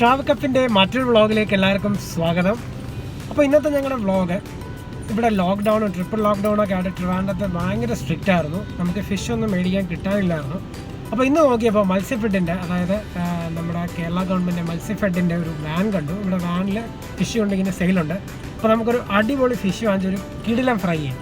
ട്രാവ്കപ്പിൻ്റെ മറ്റൊരു വ്ളോഗിലേക്ക് എല്ലാവർക്കും സ്വാഗതം. അപ്പോൾ ഇന്നത്തെ ഞങ്ങളുടെ വ്ളോഗ് ഇവിടെ ട്രിപ്പിൾ ലോക്ക്ഡൗണൊക്കെ ആയിട്ട് ട്രിവാൻഡ്രത്ത് ഭയങ്കര സ്ട്രിക്റ്റ് ആയിരുന്നു. നമുക്ക് ഫിഷ് ഒന്നും മേടിക്കാൻ കിട്ടാനില്ലായിരുന്നു. അപ്പോൾ ഇന്ന് നോക്കിയപ്പോൾ മത്സ്യഫെഡിൻ്റെ, അതായത് നമ്മുടെ കേരള ഗവൺമെൻറ് മത്സ്യഫെഡിൻ്റെ ഒരു വാൻ കണ്ടു. ഇവിടെ വാനിൽ ഫിഷ് കൊണ്ട് ഇങ്ങനെ സെയിലുണ്ട്. അപ്പോൾ നമുക്കൊരു അടിപൊളി ഫിഷ് വാങ്ങിച്ചൊരു കിടിലം ഫ്രൈ ചെയ്യും.